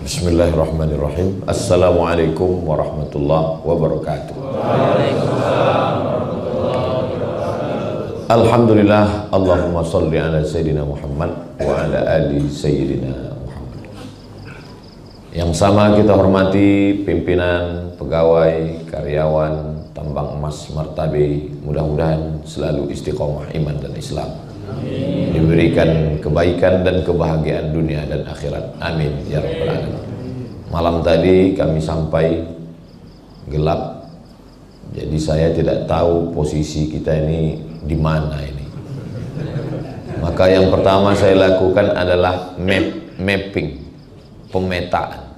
Bismillahirrahmanirrahim. Assalamualaikum warahmatullahi wabarakatuh. Alhamdulillah, Allahumma salli ala Sayyidina Muhammad wa ala ali Sayyidina Muhammad. Yang sama kita hormati pimpinan, pegawai, karyawan, tambang emas Martabe, mudah-mudahan selalu istiqomah iman dan Islam. Amin. Diberikan kebaikan dan kebahagiaan dunia dan akhirat. Amin ya rabbal alamin. Malam tadi kami sampai gelap, jadi saya tidak tahu posisi kita ini di mana ini. Maka yang pertama saya lakukan adalah mapping, pemetaan.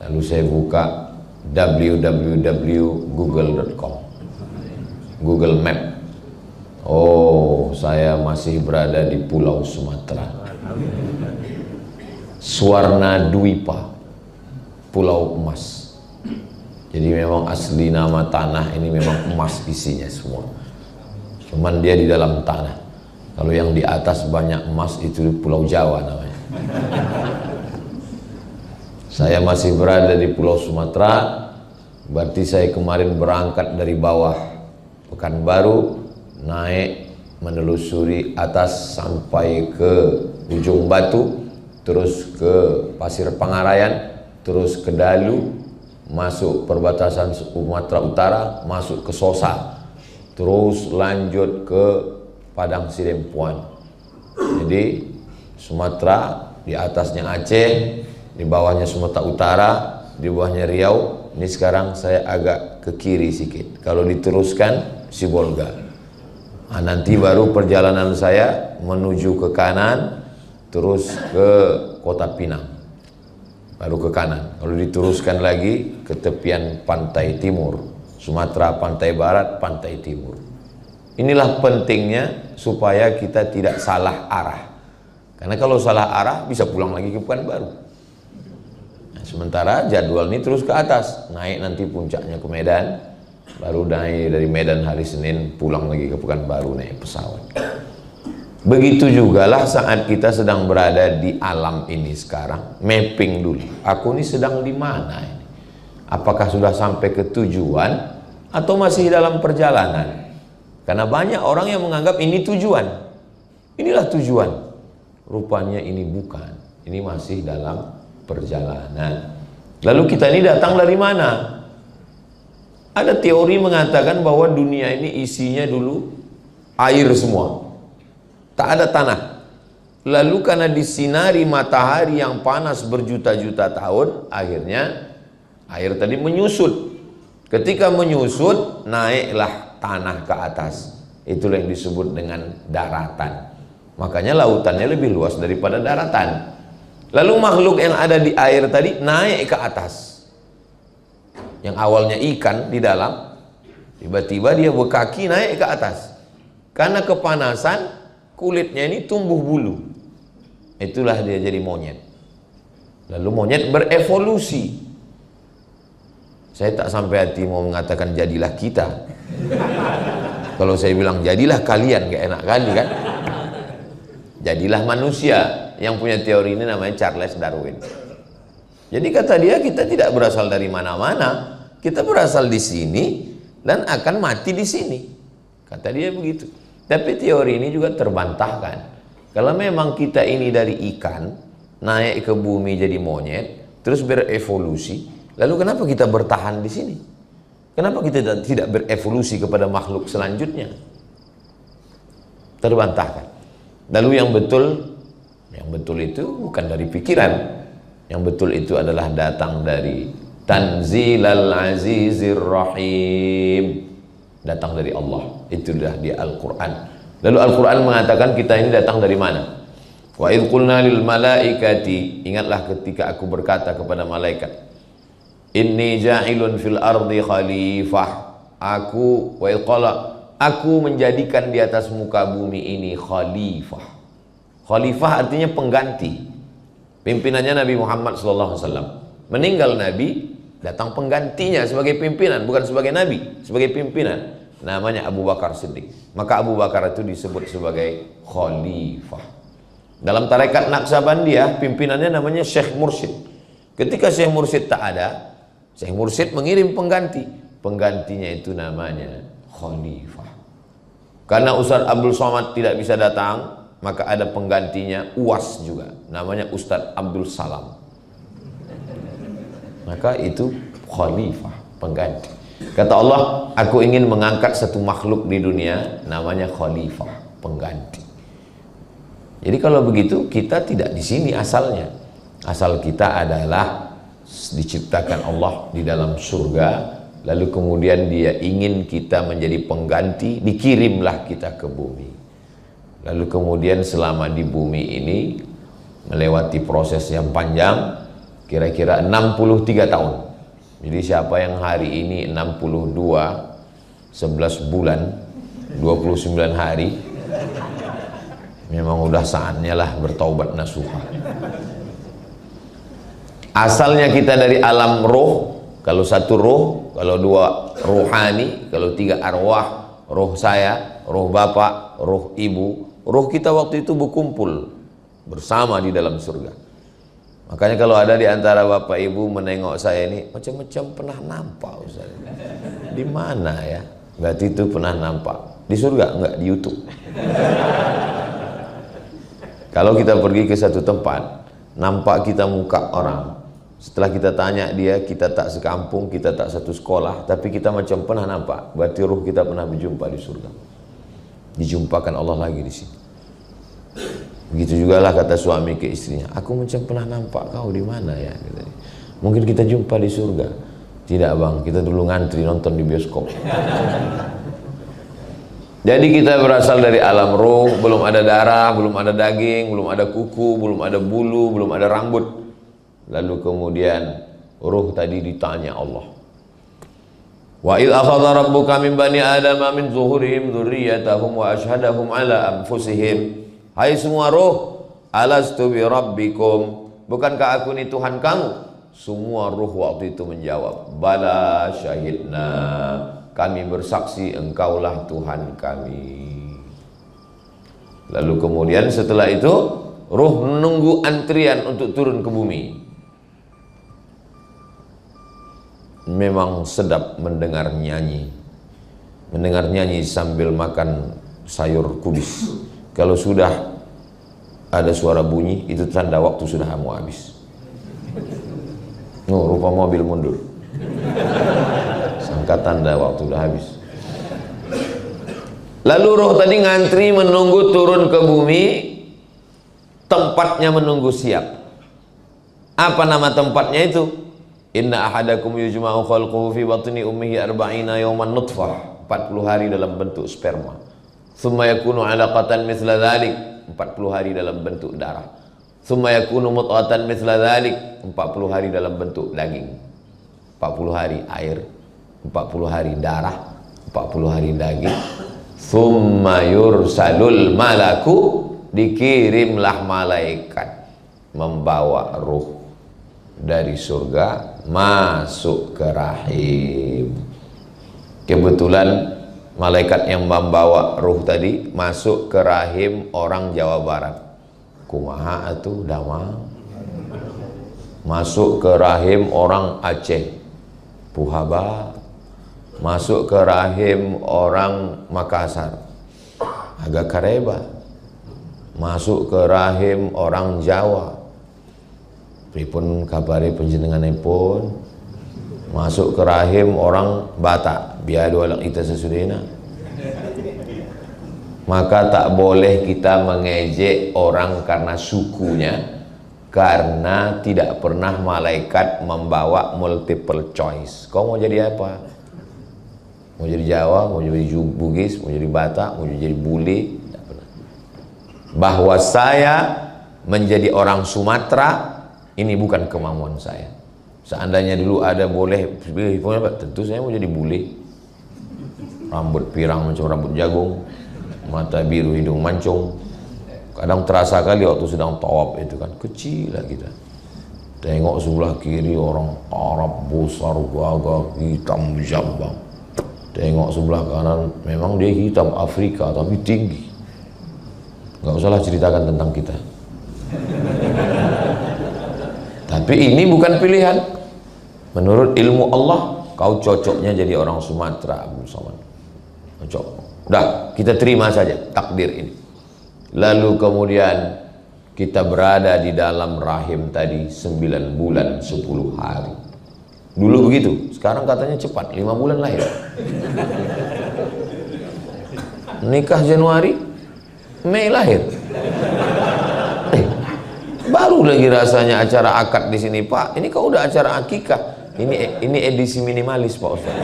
Lalu saya buka www.google.com, Google Map. Oh, saya masih berada di Pulau Sumatera, Swarna Dwipa, Pulau Emas. Jadi memang asli nama tanah ini memang emas isinya semua. Cuman dia di dalam tanah. Kalau yang di atas banyak emas itu Pulau Jawa namanya. Saya masih berada di Pulau Sumatera. Berarti saya kemarin berangkat dari bawah Pekanbaru, naik menelusuri atas sampai ke Ujung Batu, terus ke Pasir Pangarayan, terus ke Dalu, masuk perbatasan Sumatera Utara, masuk ke Sosa, terus lanjut ke Padang Sidempuan. Jadi Sumatera, di atasnya Aceh, di bawahnya Sumatera Utara, di bawahnya Riau. Ini sekarang saya agak ke kiri sedikit. Kalau diteruskan Sibolga. Nah, nanti baru perjalanan saya menuju ke kanan, terus ke Kota Pinang, baru ke kanan. Kalau diteruskan lagi ke tepian pantai timur, Sumatera pantai barat, pantai timur. Inilah pentingnya supaya kita tidak salah arah. Karena kalau salah arah bisa pulang lagi ke Pekanbaru. Nah, sementara jadwal ini terus ke atas, naik nanti puncaknya ke Medan. Baru naik dari Medan hari Senin, pulang lagi ke Pekanbaru naik pesawat. Begitu jugalah saat kita sedang berada di alam ini sekarang, mapping dulu. Aku ini sedang di mana ini? Apakah sudah sampai ke tujuan atau masih dalam perjalanan? Karena banyak orang yang menganggap ini tujuan. Inilah tujuan. Rupanya ini bukan. Ini masih dalam perjalanan. Lalu kita ini datang dari mana? Ada teori mengatakan bahwa dunia ini isinya dulu air semua, tak ada tanah. Lalu karena disinari matahari yang panas berjuta-juta tahun, akhirnya air tadi menyusut. Ketika menyusut, naiklah tanah ke atas. Itulah yang disebut dengan daratan. Makanya lautannya lebih luas daripada daratan. Lalu makhluk yang ada di air tadi naik ke atas. Yang awalnya ikan di dalam, tiba-tiba dia berkaki naik ke atas. Karena kepanasan, kulitnya ini tumbuh bulu. Itulah dia jadi monyet. Lalu monyet berevolusi. Saya tak sampai hati mau mengatakan jadilah kita. Kalau saya bilang jadilah kalian, gak enak kali kan. Jadilah manusia. Yang punya teori ini namanya Charles Darwin. Jadi kata dia, kita tidak berasal dari mana-mana, kita berasal di sini dan akan mati di sini. Kata dia begitu. Tapi teori ini juga terbantahkan. Kalau memang kita ini dari ikan, naik ke bumi jadi monyet, terus berevolusi, lalu kenapa kita bertahan di sini? Kenapa kita tidak berevolusi kepada makhluk selanjutnya? Terbantahkan. Lalu yang betul itu bukan dari pikiran. Yang betul itu adalah datang dari Tanzilal Azizir Rahim, datang dari Allah. Itulah di Al-Quran. Lalu Al-Quran mengatakan kita ini datang dari mana? Wa idh qulna lil malaikati, ingatlah ketika aku berkata kepada malaikat, inni ja'ilun fil ardi khalifah. Aku menjadikan di atas muka bumi ini khalifah. Khalifah artinya pengganti. Pimpinannya Nabi Muhammad SAW. Meninggal Nabi, datang penggantinya sebagai pimpinan, bukan sebagai Nabi, sebagai pimpinan. Namanya Abu Bakar Siddiq. Maka Abu Bakar itu disebut sebagai khalifah. Dalam tarekat Naqsabandiyah, pimpinannya namanya Syekh Mursyid. Ketika Syekh Mursyid tak ada, Syekh Mursyid mengirim pengganti. Penggantinya itu namanya khalifah. Karena Ustaz Abdul Somad tidak bisa datang, maka ada penggantinya UAS juga, namanya Ustaz Abdul Salam. Maka itu khalifah, pengganti. Kata Allah, aku ingin mengangkat satu makhluk di dunia, namanya khalifah, pengganti. Jadi kalau begitu, kita tidak di sini asalnya. Asal kita adalah diciptakan Allah di dalam surga, lalu kemudian dia ingin kita menjadi pengganti, dikirimlah kita ke bumi. Lalu kemudian selama di bumi ini melewati proses yang panjang, kira-kira 63 tahun. Jadi siapa yang hari ini 62, 11 bulan, 29 hari, memang udah saatnya lah bertaubat nasuha. Asalnya kita dari alam roh. Kalau satu roh, kalau dua rohani, kalau tiga arwah, roh saya, roh bapak, roh ibu, roh kita waktu itu berkumpul bersama di dalam surga. Makanya kalau ada di antara bapak ibu menengok saya ini, macam-macam pernah nampak Ustaz. Di mana ya? Berarti itu pernah nampak. Di surga? Enggak, di YouTube. Kalau kita pergi ke satu tempat, nampak kita muka orang. Setelah kita tanya dia, kita tak sekampung, kita tak satu sekolah, tapi kita macam pernah nampak. Berarti ruh kita pernah berjumpa di surga. Dijumpakan Allah lagi di sini. Begitu juga lah kata suami ke istrinya, aku macam pernah nampak kau di mana ya? Mungkin kita jumpa di surga. Tidak bang, kita dulu ngantri nonton di bioskop. Jadi kita berasal dari alam ruh, belum ada darah, belum ada daging, belum ada kuku, belum ada bulu, belum ada rambut. Lalu kemudian ruh tadi ditanya Allah. Wa idh akhadha rabbuka min bani adama min zuhurihim dzurriyyatahum wa ashhadahum ala anfusihim. Hai semua ruh, alastu bi rabbikum? Bukankah aku ini Tuhan kamu? Semua ruh waktu itu menjawab, bala syahidna. Kami bersaksi engkaulah Tuhan kami. Lalu kemudian setelah itu ruh menunggu antrian untuk turun ke bumi. Memang sedap mendengar nyanyi sambil makan sayur kubis. Kalau sudah ada suara bunyi, itu tanda waktu sudah mau habis. Rupa mobil mundur, sangka tanda waktu sudah habis. Lalu roh tadi ngantri menunggu turun ke bumi, tempatnya menunggu siap. Apa nama tempatnya itu? Inna ahadakum yujma'u khalquhu fi batni ummihi arba'ina yawman nutfah, 40 hari dalam bentuk sperma. Tsumma yakunu 'alaqatan mithla dzalik, 40 hari dalam bentuk darah. Tsumma yakunu mudghatan mithla dzalik, 40 hari dalam bentuk daging. 40 hari air, 40 hari darah, 40 hari daging. Tsumma yursalul malaku, dikirimlah malaikat membawa ruh dari surga masuk ke rahim. Kebetulan malaikat yang membawa ruh tadi masuk ke rahim orang Jawa Barat. Kumaha atuh damang. Masuk ke rahim orang Aceh, Puhaba. Masuk ke rahim orang Makassar, agak kareba. Masuk ke rahim orang Jawa, pripun kabari panjenenganipun? Masuk ke rahim orang Batak, biadu alang kita sesudena. Maka tak boleh kita mengejek orang karena sukunya, karena tidak pernah malaikat membawa multiple choice. Kau mau jadi apa? Mau jadi Jawa, mau jadi Bugis, mau jadi Batak, mau jadi Bule? Tidak pernah. Bahwa saya menjadi orang Sumatera, ini bukan kemauan saya. Seandainya dulu ada boleh, tentu saya mau jadi bule. Rambut pirang macam rambut jagung, mata biru hidung mancung. Kadang terasa kali waktu sedang tawaf itu kan, kecil lah kita. Tengok sebelah kiri orang Arab besar gagah hitam jambang. Tengok sebelah kanan, memang dia hitam Afrika tapi tinggi. Gak usahlah ceritakan tentang kita. Tapi Tapi ini bukan pilihan. Menurut ilmu Allah, kau cocoknya jadi orang Sumatera, Abdul Somad. Cocok. Udah, kita terima saja takdir ini. Lalu kemudian kita berada di dalam rahim tadi 9 bulan 10 hari. Dulu begitu, sekarang katanya cepat, 5 bulan lahir. Nikah Januari, Mei lahir. Baru lagi rasanya acara akad di sini, Pak. Ini kau udah acara akikah. Ini edisi minimalis, Pak Ustaz.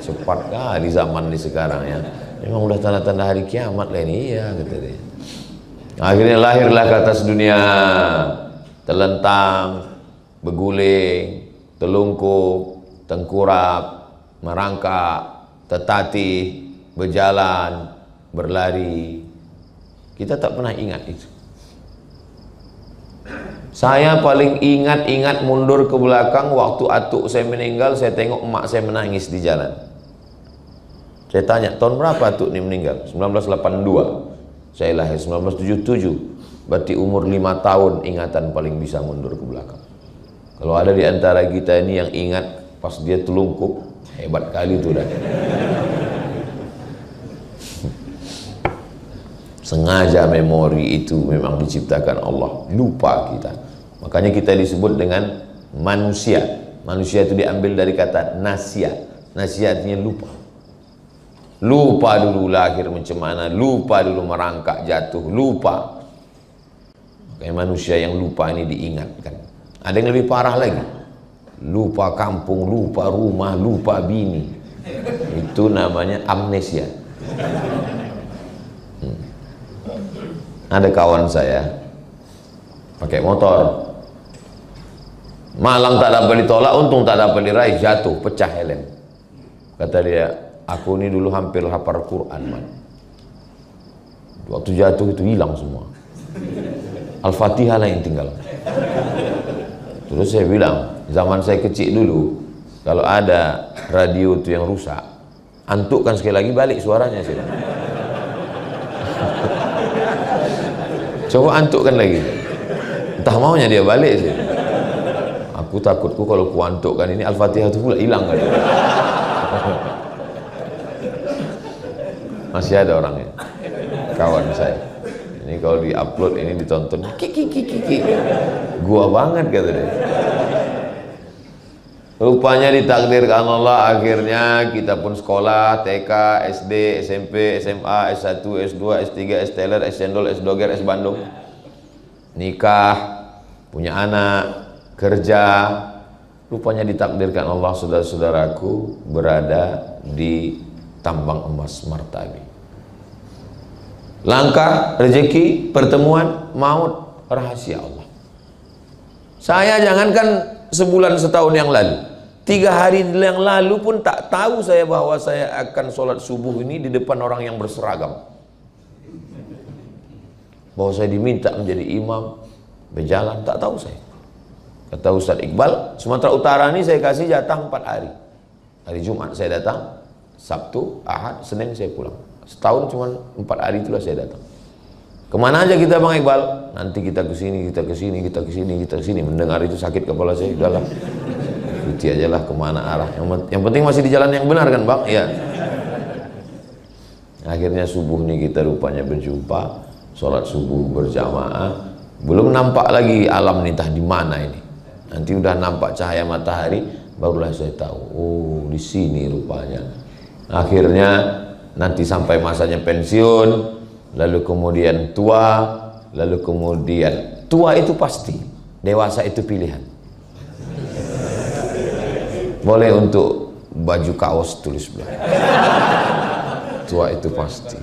Cepat kali zaman di sekarang ya. Memang udah tanda-tanda hari kiamat lah ini. Iya, kata dia. Akhirnya lahirlah ke atas dunia, telentang, berguling, telungkup, tengkurap, merangkak, tertatih, berjalan, berlari. Kita tak pernah ingat itu. Saya paling ingat mundur ke belakang waktu atuk saya meninggal, saya tengok emak saya menangis di jalan. Saya tanya, tahun berapa atuk ini meninggal? 1982. Saya lahir 1977. Berarti umur 5 tahun ingatan paling bisa mundur ke belakang. Kalau ada di antara kita ini yang ingat pas dia telungkup, hebat kali itu dah. Sengaja memori itu memang diciptakan Allah, lupa kita. Makanya kita disebut dengan manusia. Manusia itu diambil dari kata nasya. Nasya artinya lupa. Lupa dulu lahir macam mana, lupa dulu merangkak jatuh, lupa. Kayak manusia yang lupa ini diingatkan. Ada yang lebih parah lagi, lupa kampung, lupa rumah, lupa bini. Itu namanya amnesia. Ada kawan saya pakai motor, malang tak dapat ditolak, untung tak dapat diraih, jatuh, pecah helm. Kata dia, aku ini dulu hampir hafal Quran, man. Waktu jatuh itu hilang semua. Al-Fatihah lah yang tinggal. Terus saya bilang, zaman saya kecil dulu, kalau ada radio itu yang rusak, antuk kan sekali lagi balik suaranya sih. Coba antukkan lagi. Entah maunya dia balik sih. Aku takutku kalau ku antukkan ini Al-Fatihah itu pula hilang kan. Masih ada orangnya, kawan saya. Ini kalau di-upload, ini ditonton, kiki. Gua banget kata dia. Rupanya ditakdirkan Allah, akhirnya kita pun sekolah, TK, SD, SMP, SMA, S1, S2, S3, S Teler, S Cendol, S Doger, S Bandung. Nikah, punya anak, kerja. Rupanya ditakdirkan Allah, saudara-saudaraku, berada di tambang emas Martabi. Langkah, rezeki, pertemuan, maut, rahasia Allah. Saya jangankan sebulan setahun yang lalu, 3 hari yang lalu pun tak tahu saya bahwa saya akan sholat subuh ini di depan orang yang berseragam. Bahwa saya diminta menjadi imam, berjalan, tak tahu saya. Kata Ustaz Iqbal, Sumatera Utara ini saya kasih jatah 4 hari. Hari Jumat saya datang, Sabtu, Ahad, Senin saya pulang. Setahun cuma 4 hari itulah saya datang. Kemana aja kita Bang Iqbal? Nanti kita ke sini, kita ke sini, kita ke sini, kita ke sini. Mendengar itu sakit kepala saya, udahlah. Ikuti aja lah kemana arah. Yang penting masih di jalan yang benar kan Bang? Iya. Akhirnya subuh nih kita rupanya berjumpa, sholat subuh berjamaah. Belum nampak lagi alam nih, entah di mana ini. Nanti udah nampak cahaya matahari, barulah saya tahu. Oh, di sini rupanya. Akhirnya nanti sampai masanya pensiun, lalu kemudian tua, lalu kemudian tua itu pasti, dewasa itu pilihan. Boleh untuk baju kaos tulis belakang. Tua itu pasti,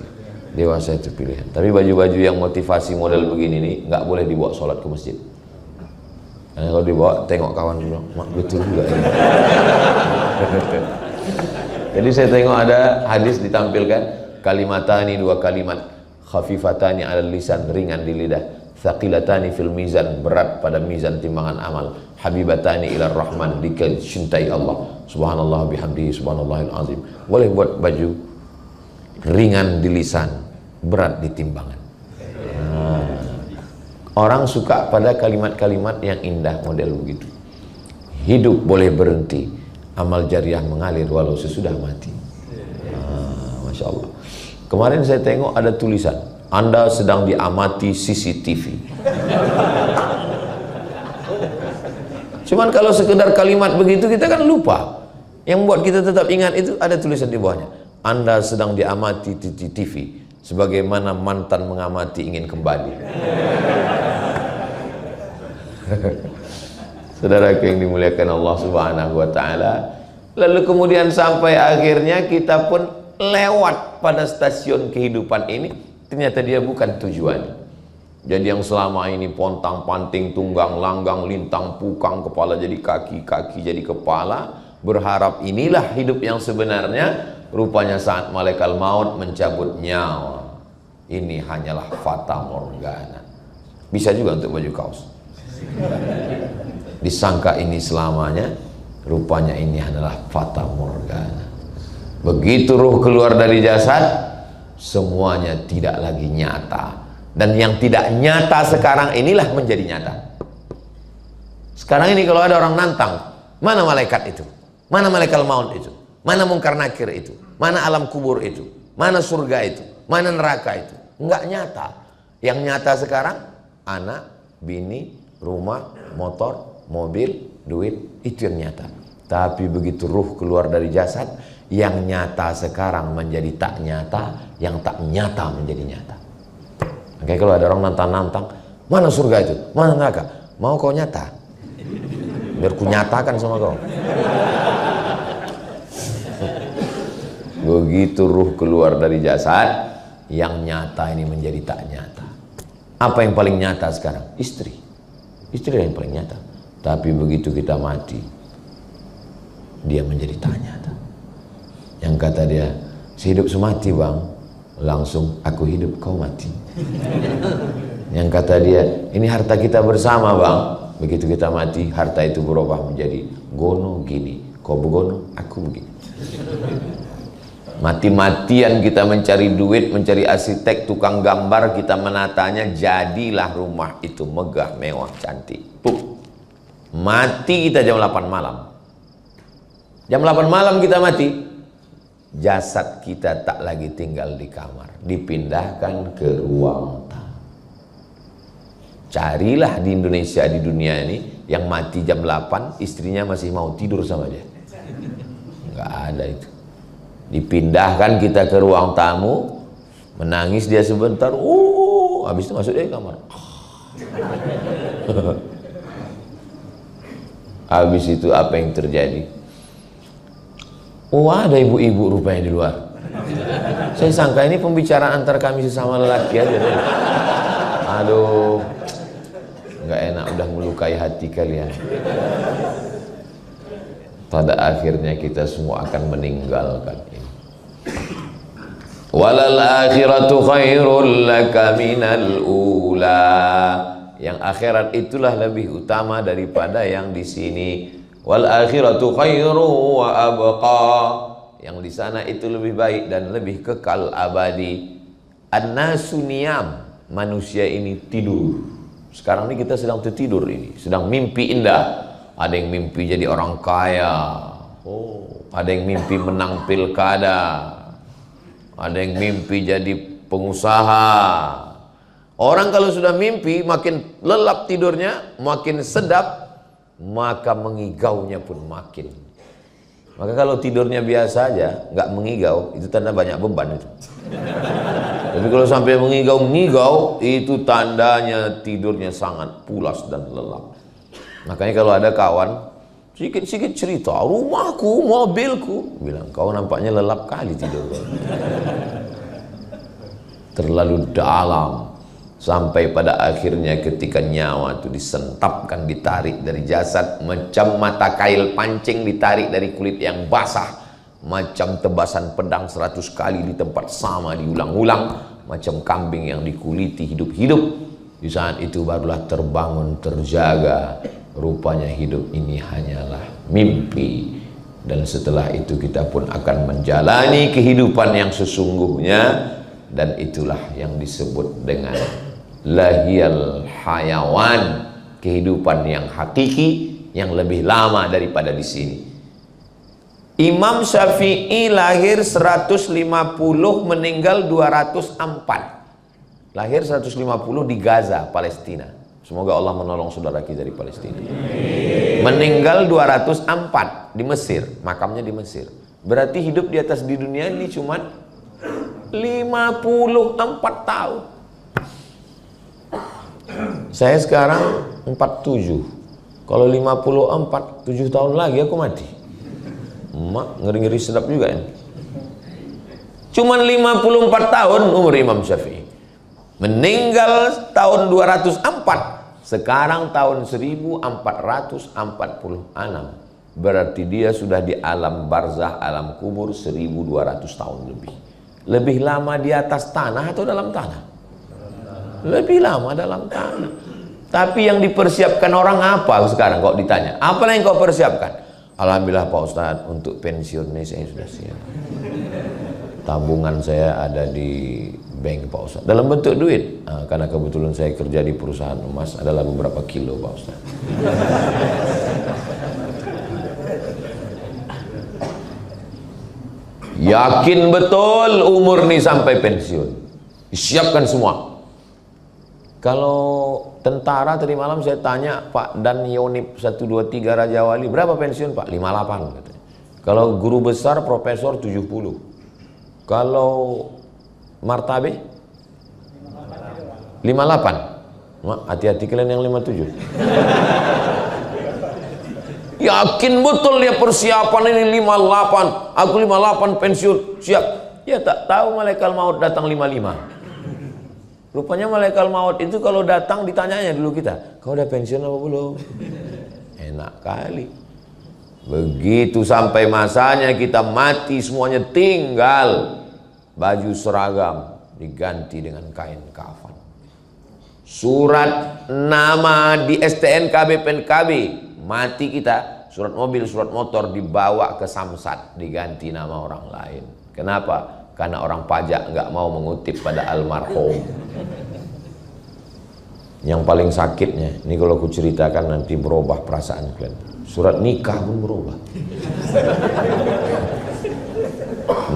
dewasa itu pilihan. Tapi baju-baju yang motivasi model begini nih nggak boleh dibawa sholat ke masjid. Karena kalau dibawa tengok kawan bilang, mak betul juga ini. Jadi saya tengok ada hadis ditampilkan, kalimatani, 2 kalimat, khafifatani alal lisan, ringan di lidah, thaqilatani fil mizan, berat pada mizan timbangan amal, habibatani ilar rahman, dicintai Allah, subhanallah bihamdihi subhanallahil azim. Boleh buat baju ringan di lisan, berat di timbangan. Orang suka pada kalimat-kalimat yang indah model begitu. Hidup boleh berhenti, amal jariah mengalir walau sesudah mati. Masya Allah. Kemarin saya tengok ada tulisan, Anda sedang diamati CCTV. Cuman kalau sekedar kalimat begitu kita kan lupa. Yang membuat kita tetap ingat itu ada tulisan di bawahnya, Anda sedang diamati CCTV, sebagaimana mantan mengamati ingin kembali. Saudaraku yang dimuliakan Allah Subhanahu wa Ta'ala, lalu kemudian sampai akhirnya kita pun lewat pada stasiun kehidupan ini, ternyata dia bukan tujuan. Jadi yang selama ini pontang panting, tunggang langgang, lintang pukang, kepala jadi kaki, kaki jadi kepala, berharap inilah hidup yang sebenarnya, rupanya saat malaikat maut mencabut nyawa, ini hanyalah fata morgana. Bisa juga untuk baju kaos. Disangka ini selamanya, rupanya ini adalah fata morgana. Begitu ruh keluar dari jasad, semuanya tidak lagi nyata. Dan yang tidak nyata sekarang inilah menjadi nyata. Sekarang ini kalau ada orang nantang, mana malaikat itu? Mana malaikat maut itu? Mana mungkar nakir itu? Mana alam kubur itu? Mana surga itu? Mana neraka itu? Enggak nyata. Yang nyata sekarang, anak, bini, rumah, motor, mobil, duit, itu yang nyata. Tapi begitu ruh keluar dari jasad, yang nyata sekarang menjadi tak nyata, yang tak nyata menjadi nyata. Makanya kalau ada orang nantang-nantang, mana surga itu? Mana neraka? Mau kau nyata? Biar ku nyatakan sama kau. Begitu ruh keluar dari jasad, yang nyata ini menjadi tak nyata. Apa yang paling nyata sekarang? Istri. Istri yang paling nyata. Tapi begitu kita mati, dia menjadi tak nyata. Yang kata dia, sehidup semati bang, langsung aku hidup kau mati. Yang kata dia, ini harta kita bersama bang, begitu kita mati, harta itu berubah menjadi gono gini, kau begono, aku begini. Mati-matian kita mencari duit, mencari arsitek, tukang gambar, kita menatanya, jadilah rumah itu megah, mewah, cantik. Mati kita jam 8 malam. Jam 8 malam kita mati, jasad kita tak lagi tinggal di kamar, dipindahkan ke ruang tamu. Carilah di Indonesia, di dunia ini, yang mati jam 8, istrinya masih mau tidur sama dia. Nggak ada itu. Dipindahkan kita ke ruang tamu, menangis dia sebentar, habis itu masuk dia ke kamar. Habis itu apa yang terjadi? Ada ibu-ibu rupanya di luar. Saya sangka ini pembicaraan antar kami sesama lelaki aja. Aduh, nggak enak, udah melukai hati kalian. Pada akhirnya kita semua akan meninggalkan ini. Walal akhiratu khairul laka minal ula. Yang akhirat itulah lebih utama daripada yang di sini. Wal akhiratu khairu wa abqa. Yang di sana itu lebih baik dan lebih kekal abadi. An-nasu niyam. Manusia ini tidur. Sekarang ini kita sedang tertidur ini, sedang mimpi indah. Ada yang mimpi jadi orang kaya, ada yang mimpi menang pilkada, ada yang mimpi jadi pengusaha. Orang kalau sudah mimpi, makin lelap tidurnya, makin sedap, maka mengigaunya pun makin. Maka kalau tidurnya biasa aja, nggak mengigau, itu tanda banyak beban itu. Tapi kalau sampai mengigau-ngigau, itu tandanya tidurnya sangat pulas dan lelap. Makanya kalau ada kawan sedikit-sedikit cerita, rumahku, mobilku, bilang, kau nampaknya lelap kali tidur. Terlalu dalam. Sampai pada akhirnya ketika nyawa itu disentapkan, ditarik dari jasad, macam mata kail pancing ditarik dari kulit yang basah, macam tebasan pedang 100 kali di tempat sama diulang-ulang, macam kambing yang dikuliti hidup-hidup. Di saat itu barulah terbangun, terjaga, rupanya hidup ini hanyalah mimpi. Dan setelah itu kita pun akan menjalani kehidupan yang sesungguhnya. Dan itulah yang disebut dengan lahiyal hayawan, kehidupan yang hakiki yang lebih lama daripada di sini. Imam Syafi'i lahir 150, meninggal 204. Lahir 150 di Gaza, Palestina. Semoga Allah menolong saudara kita dari Palestina. Meninggal 204 di Mesir, makamnya di Mesir. Berarti hidup di atas di dunia ini cuma 54 tahun. Saya sekarang 47. Kalau 54, 7 tahun lagi aku mati. Mak, ngeri-ngeri sedap juga ya. Cuman 54 tahun umur Imam Syafi'i. Meninggal tahun 204. Sekarang tahun 1446. Berarti dia sudah di alam barzah, alam kubur 1200 tahun lebih. Lebih lama di atas tanah atau dalam tanah? Lebih lama dalam tanah. Tapi yang dipersiapkan orang apa sekarang kok ditanya? Apa yang kau persiapkan? Alhamdulillah Pak Ustadz, untuk pensiun ini saya sudah siap. Tabungan saya ada di bank Pak Ustadz, dalam bentuk duit. Nah, karena kebetulan saya kerja di perusahaan emas, adalah beberapa kilo Pak Ustadz. Yakin betul umur nih sampai pensiun. Disiapkan semua. Kalau tentara tadi malam saya tanya Pak Dan Yonip 123 Raja Wali, berapa pensiun Pak? 58 katanya. Kalau guru besar profesor 70. Kalau martabe 58. Hati-hati kalian yang 57. Yakin betul dia persiapan ini 58. Aku 58 pensiun, siap. Ya tak tahu malaikat maut datang 55. Rupanya malaikat maut itu kalau datang ditanyanya dulu kita, kau udah pensiun apa belum? Enak kali. Begitu sampai masanya kita mati, semuanya tinggal baju seragam diganti dengan kain kafan. Surat nama di STNK BPNKB, mati kita, surat mobil, surat motor dibawa ke Samsat, diganti nama orang lain. Kenapa? Karena orang pajak nggak mau mengutip pada almarhum. Yang paling sakitnya, ini kalau aku ceritakan nanti berubah perasaan kalian. Surat nikah pun berubah.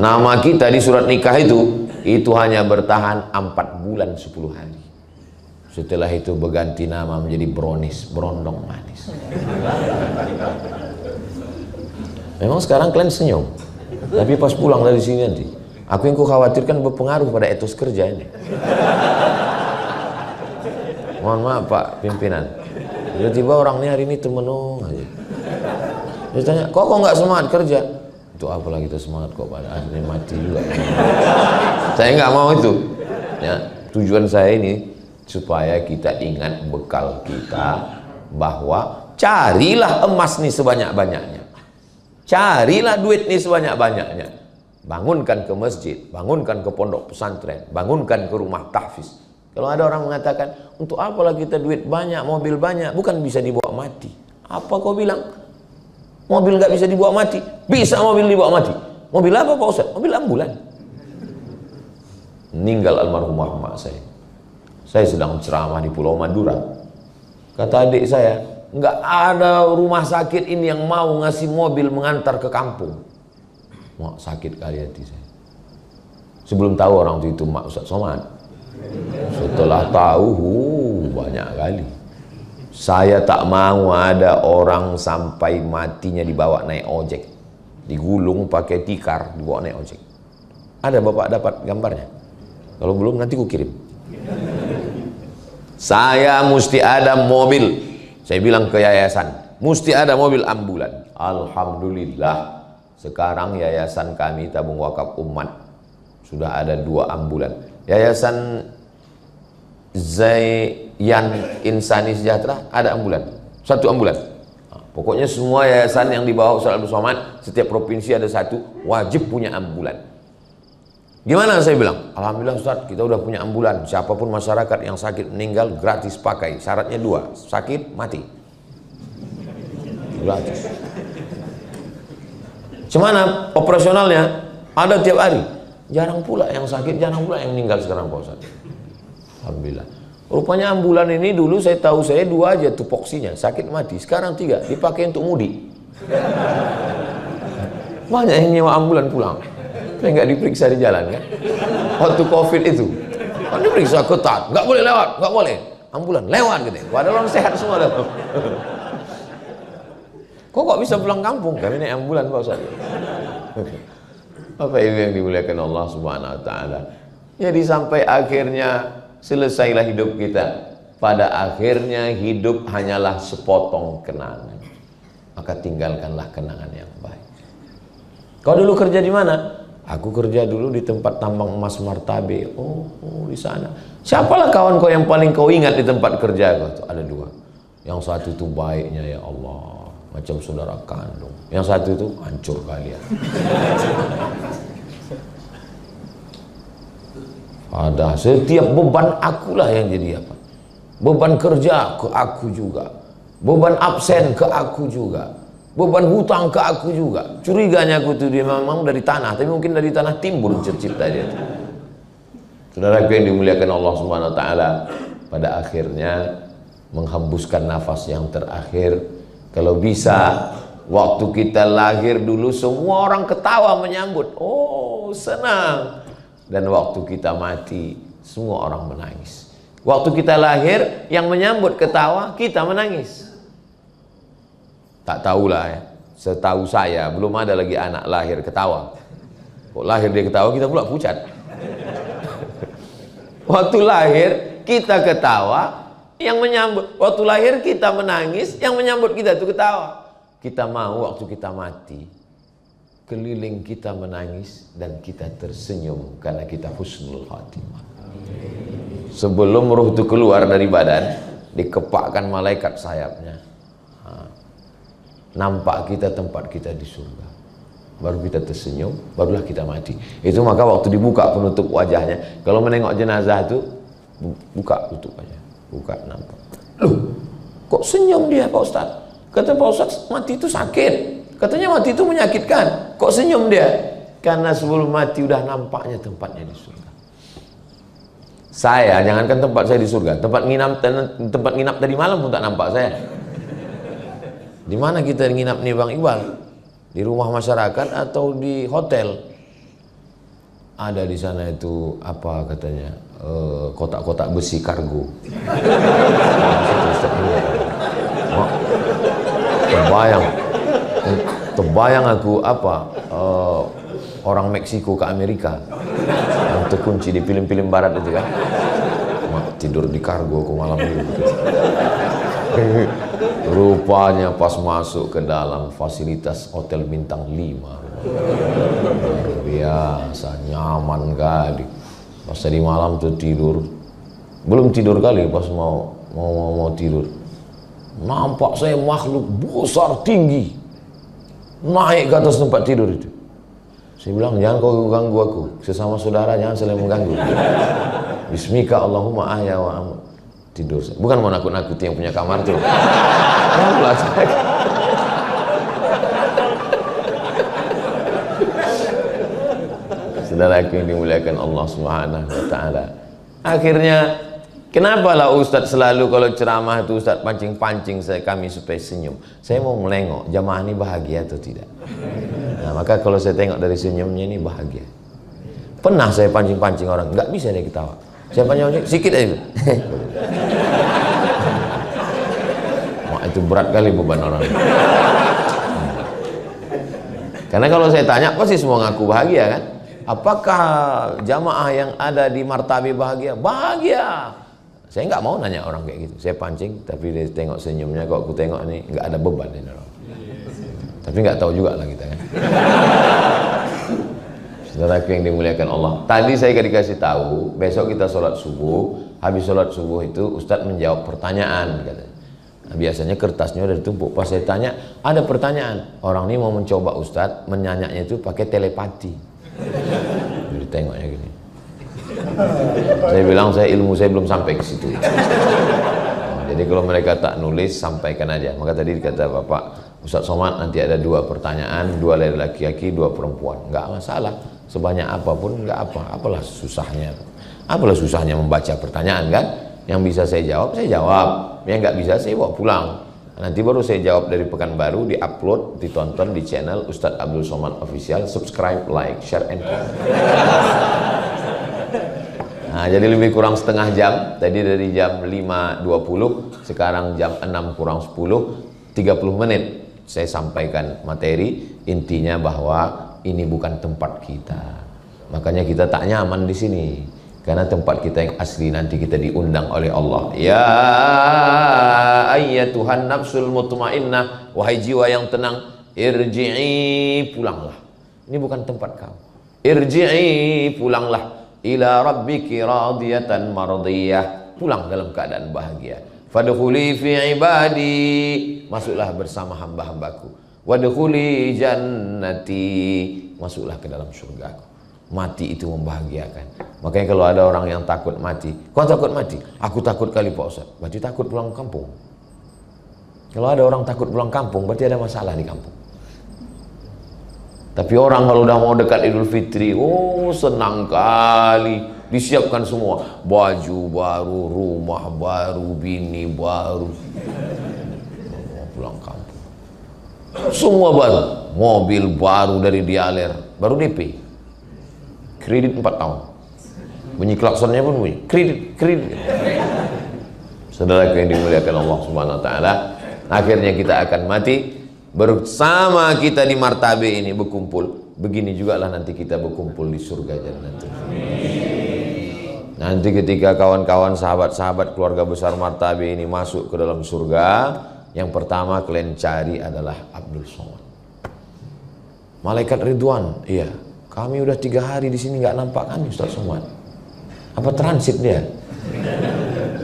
Nama kita di surat nikah itu hanya bertahan 4 bulan 10 hari. Setelah itu berganti nama menjadi Bronis, berondong manis. Memang sekarang kalian senyum, tapi pas pulang dari sini nanti, aku yang khawatirkan berpengaruh pada etos kerja ini. Mohon maaf Pak pimpinan, tiba-tiba orang ini hari ini termenung aja. Dia tanya, kok nggak semangat kerja? Itu apalah kita semangat kok, pada akhirnya mati juga. Saya nggak mau itu. Ya, tujuan saya ini supaya kita ingat bekal kita, bahwa carilah emas nih sebanyak-banyaknya, carilah duit nih sebanyak-banyaknya, bangunkan ke masjid, bangunkan ke pondok pesantren, bangunkan ke rumah tahfiz. Kalau ada orang mengatakan, untuk apalah kita duit banyak, mobil banyak, bukan bisa dibawa mati. Apa kau bilang? Mobil nggak bisa dibawa mati? Bisa mobil dibawa mati. Mobil apa Pak Ustaz? Mobil ambulan. Meninggal almarhumah mak saya. Saya sedang ceramah di Pulau Madura. Kata adik saya, nggak ada rumah sakit ini yang mau ngasih mobil mengantar ke kampung. Mak sakit kali hati saya. Sebelum tahu orang itu Mak Ustaz Somad. Setelah tahu, banyak kali. Saya tak mau ada orang sampai matinya dibawa naik ojek, digulung pakai tikar, dibawa naik ojek. Ada Bapak dapat gambarnya? Kalau belum nanti ku kirim. Saya mesti ada mobil. Saya bilang ke yayasan, mesti ada mobil ambulan. Alhamdulillah, sekarang yayasan kami Tabung Wakaf Umat sudah ada 2 ambulan. Yayasan Zayan Insani Sejahtera ada ambulan, 1 ambulan. Pokoknya semua yayasan yang di bawah Ustaz Abdul Somad, setiap provinsi ada 1, wajib punya ambulan. Gimana saya bilang? Alhamdulillah Ustaz, kita udah punya ambulan. Siapapun masyarakat yang sakit meninggal gratis pakai. Syaratnya 2, sakit mati. Gratis. Cuman operasionalnya ada tiap hari. Jarang pula yang sakit, jarang pula yang meninggal sekarang Pak Ustaz. Alhamdulillah. Rupanya ambulan ini dulu saya tahu saya 2 aja tupoksinya, sakit mati. Sekarang 3, dipakai untuk mudik. Banyak yang nyewa ambulan pulang. Saya nggak diperiksa di jalan kan. Waktu COVID itu, kan diperiksa ketat, nggak boleh lewat, nggak boleh. Ambulan lewat gitu. Padahal orang sehat semua dah. Kok bisa pulang kampung? Kami naik ambulan Pak Ustaz. Bapak Ibu yang dimuliakan Allah Subhanahu wa taala. Jadi sampai akhirnya selesailah hidup kita. Pada akhirnya hidup hanyalah sepotong kenangan. Maka tinggalkanlah kenangan yang baik. Kau dulu kerja di mana? Aku kerja dulu di tempat tambang emas Martabe. Oh, di sana. Siapalah kawan kau yang paling kau ingat di tempat kerja kau? Ada 2. Yang satu itu baiknya ya Allah, macam saudara kandung. Yang satu itu hancur kalian. Ada setiap beban akulah yang jadi apa? Beban kerja ke aku juga, beban absen ke aku juga, beban hutang ke aku juga. Curiganya aku tuh dia memang dari tanah, tapi mungkin dari tanah timbul cipta dia. Saudara yang dimuliakan Allah Subhanahu wa taala, pada akhirnya menghembuskan nafas yang terakhir. Kalau bisa waktu kita lahir dulu semua orang ketawa menyambut, oh senang. Dan waktu kita mati semua orang menangis. Waktu kita lahir yang menyambut ketawa, kita menangis. Tak tahulah ya, setahu saya belum ada lagi anak lahir ketawa. Kok lahir dia ketawa, kita pula pucat. Waktu lahir kita ketawa, yang menyambut. Waktu lahir kita menangis, yang menyambut kita itu ketawa. Kita mau waktu kita mati keliling kita menangis dan kita tersenyum karena kita husnul khatimah. Sebelum ruh itu keluar dari badan, dikepakkan malaikat sayapnya. Nampak kita tempat kita di surga. Baru kita tersenyum, barulah kita mati. Itu maka waktu dibuka penutup wajahnya. Kalau menengok jenazah itu buka tutup aja, buka nampak. Loh, kok senyum dia Pak Ustaz? Kata Pak Ustaz, mati itu sakit. Katanya mati itu menyakitkan. Kok senyum dia? Karena sebelum mati udah nampaknya tempatnya di surga. Saya, jangankan tempat saya di surga, tempat nginap tadi malam pun tak nampak saya. Di mana kita nginap nih Bang Iqbal? Di rumah masyarakat atau di hotel? Ada di sana itu apa katanya? Kotak-kotak besi kargo. Terbayang aku apa orang Meksiko ke Amerika yang terkunci di film-film barat itu kan, tidur di kargo ke malam itu. Rupanya pas masuk ke dalam fasilitas hotel bintang 5, biasa nyaman kali. Pas tadi malam tuh tidur, belum tidur kali pas mau tidur, nampak saya makhluk besar tinggi naik ke atas tempat tidur itu. Saya bilang, jangan kau ganggu aku, sesama saudara jangan saling mengganggu. Bismika Allahumma ahya wa amut. Tidur saya. Bukan mau nakut-nakuti yang punya kamar tuh. Saudara yang dimuliakan Allah Subhanahu wa taala. Akhirnya kenapa lah Ustadz selalu kalau ceramah itu Ustadz pancing-pancing kami supaya senyum. Saya mau melengok, jamaah ini bahagia atau tidak. Nah, maka kalau saya tengok dari senyumnya ini bahagia. Pernah saya pancing-pancing orang, nggak bisa dia ketawa. Saya pancing-pancing, sikit aja. Wah, itu berat kali beban orang. Karena kalau saya tanya, pasti semua ngaku bahagia kan? Apakah jamaah yang ada di Martabe bahagia? Bahagia. Saya nggak mau nanya orang kayak gitu. Saya pancing, tapi dia tengok senyumnya, kok aku tengok ini nggak ada beban ini orang. Tapi nggak tahu juga lah kita kan. Saudaraku yang dimuliakan Allah. Tadi saya dikasih tahu, besok kita sholat subuh. Habis sholat subuh itu Ustadz menjawab pertanyaan katanya. Nah, biasanya kertasnya udah ditumpuk. Pas saya tanya, ada pertanyaan. Orang ini mau mencoba Ustadz menyanyaknya itu pakai telepati. Jadi tengoknya gini. Saya bilang ilmu saya belum sampai ke situ. Jadi kalau mereka tak nulis, sampaikan aja. Maka tadi kata Bapak Ustadz Somad, nanti ada 2 pertanyaan, 2 dari laki-laki, 2 perempuan. Enggak masalah, sebanyak apapun enggak apa. Apalah susahnya membaca pertanyaan kan? Yang bisa saya jawab, yang nggak bisa saya bawa pulang. Nanti baru saya jawab dari Pekanbaru, di-upload, ditonton di channel Ustadz Abdul Somad Official. Subscribe, like, share, and comment. Nah, jadi lebih kurang setengah jam. Tadi dari jam 5.20, sekarang jam 6 kurang 10, 30 menit saya sampaikan materi. Intinya bahwa ini bukan tempat kita. Makanya kita tak nyaman di sini. Karena tempat kita yang asli nanti kita diundang oleh Allah. Ya ayyatuhan nafsul mutmainnah, wahai jiwa yang tenang, irji'i, pulanglah. Ini bukan tempat kau. Irji'i, pulanglah. Ila rabbiki radiyatan mardiyah, pulang dalam keadaan bahagia. Fadkhuli fi ibadi, masuklah bersama hamba-hambaku. Wadkhuli jannati, masuklah ke dalam surgaku. Mati itu membahagiakan. Makanya kalau ada orang yang takut mati, kau takut mati? Aku takut kali Pak Ustaz. Berarti takut pulang kampung. Kalau ada orang takut pulang kampung, berarti ada masalah di kampung. Tapi orang kalau udah mau dekat Idul Fitri, oh senang kali. Disiapkan semua, baju baru, rumah baru, bini baru. Mau pulang kampung. Semua baru, mobil baru dari Dialer, baru DP. Kredit 4 tahun. Bunyi klaksonnya pun bunyi kredit. Saudara yang dimuliakan Allah Subhanahu wa taala, akhirnya kita akan mati bersama kita di martabe ini berkumpul. Begini juga lah nanti kita berkumpul di surga jannatul. Nanti ketika kawan-kawan, sahabat-sahabat keluarga besar martabe ini masuk ke dalam surga, yang pertama kalian cari adalah Abdul Somad. Malaikat Ridwan, iya. Kami udah 3 hari di sini nggak nampak kami Ustaz Somad. Apa transit dia?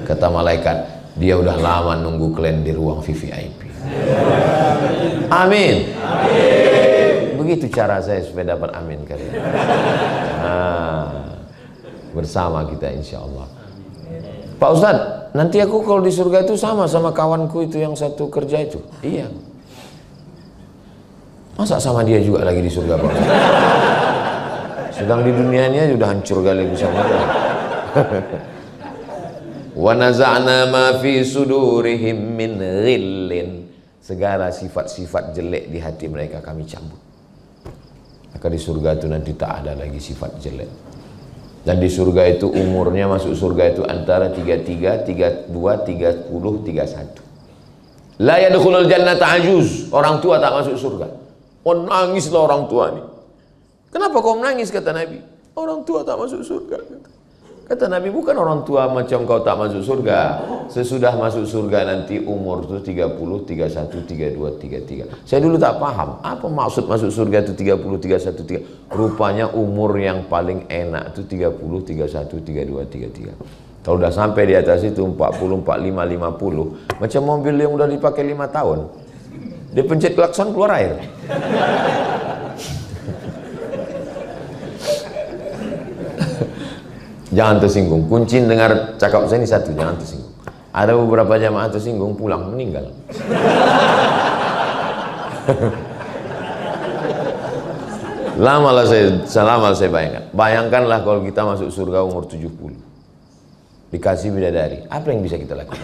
Kata malaikat, dia udah lama nunggu kalian di ruang VVIP. Amin. Begitu cara saya supaya dapat amin kalian. Nah, bersama kita insya Allah. Pak Ustadz, nanti aku kalau di surga itu sama kawanku itu yang satu kerja itu. Iya. Masa sama dia juga lagi di surga Pak Ustadz? Sedang di dunianya sudah hancur kali bersama dia. Wa naza'na ma fi sudurihim min ghillin, segala sifat-sifat jelek di hati mereka kami cabut. Maka di surga itu nanti tak ada lagi sifat jelek. Dan di surga itu umurnya masuk surga itu antara 33, 32, 30, 31. La yadkhulul jannata ajuz, orang tua tak masuk surga. Oh, nangislah orang tua ini. Kenapa kau menangis, kata Nabi? Orang tua tak masuk surga. Kata Nabi, bukan orang tua macam kau tak masuk surga. Sesudah masuk surga nanti umur itu 30, 31, 32, 33. Saya dulu tak paham, apa maksud masuk surga itu 30, 31, 33. Rupanya umur yang paling enak itu 30, 31, 32, 33. Kalau udah sampai di atas itu 40, 45, 50, macam mobil yang udah dipakai 5 tahun. Dia pencet klakson keluar air. Jangan tersinggung. Kunci dengar cakap saya ini satu, jangan tersinggung. Ada beberapa jamaah tersinggung, pulang meninggal. Lama saya bayangkan. Bayangkanlah kalau kita masuk surga umur 70. Dikasih bidadari, apa yang bisa kita lakukan?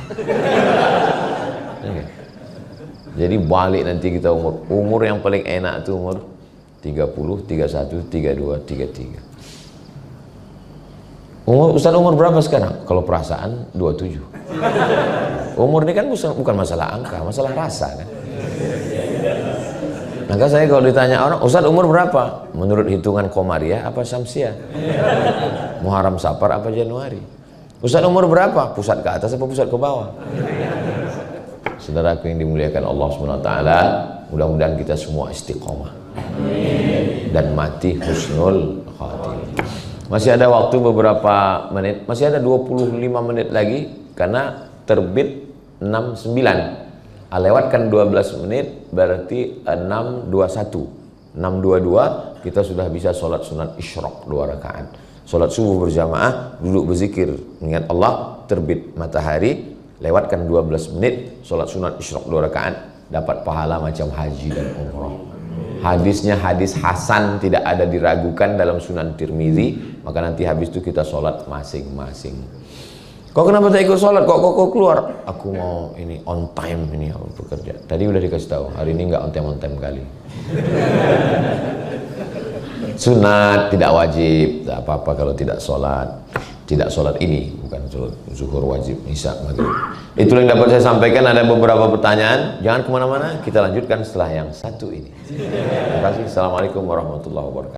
Jadi balik nanti kita umur yang paling enak itu umur 30, 31, 32, 33. Ustaz umur berapa sekarang? Kalau perasaan 27. Umur ini kan bukan masalah angka, masalah rasa kan. Maka saya kalau ditanya orang, Ustaz umur berapa? Menurut hitungan Komariah apa Syamsiah? Muharram Safar apa Januari? Ustaz umur berapa? Pusat ke atas apa pusat ke bawah? Saudaraku yang dimuliakan Allah SWT, mudah-mudahan kita semua istiqomah dan mati husnul khatimah. Masih ada waktu beberapa menit, masih ada 25 menit lagi karena terbit 69. Lewatkan 12 menit berarti 6.21. 6.22 kita sudah bisa sholat sunat isyraq 2 rakaat. Sholat subuh berjamaah, duduk berzikir mengingat Allah, terbit matahari, lewatkan 12 menit, sholat sunat isyraq 2 rakaat, dapat pahala macam haji dan umrah. Hadisnya hadis hasan, tidak ada diragukan dalam Sunan Tirmizi. Maka nanti habis itu kita sholat masing-masing. Kok kenapa tak ikut sholat? Kok keluar? Aku mau ini on time ini aku bekerja. Tadi udah dikasih tahu, hari ini nggak on time kali. Sunat, tidak wajib, tak apa-apa kalau tidak sholat. Tidak sholat ini, bukan sholat zuhur wajib, isya, maghrib. Itulah yang dapat saya sampaikan. Ada beberapa pertanyaan. Jangan kemana-mana, kita lanjutkan setelah yang satu ini. Terima kasih. Assalamualaikum warahmatullahi wabarakatuh.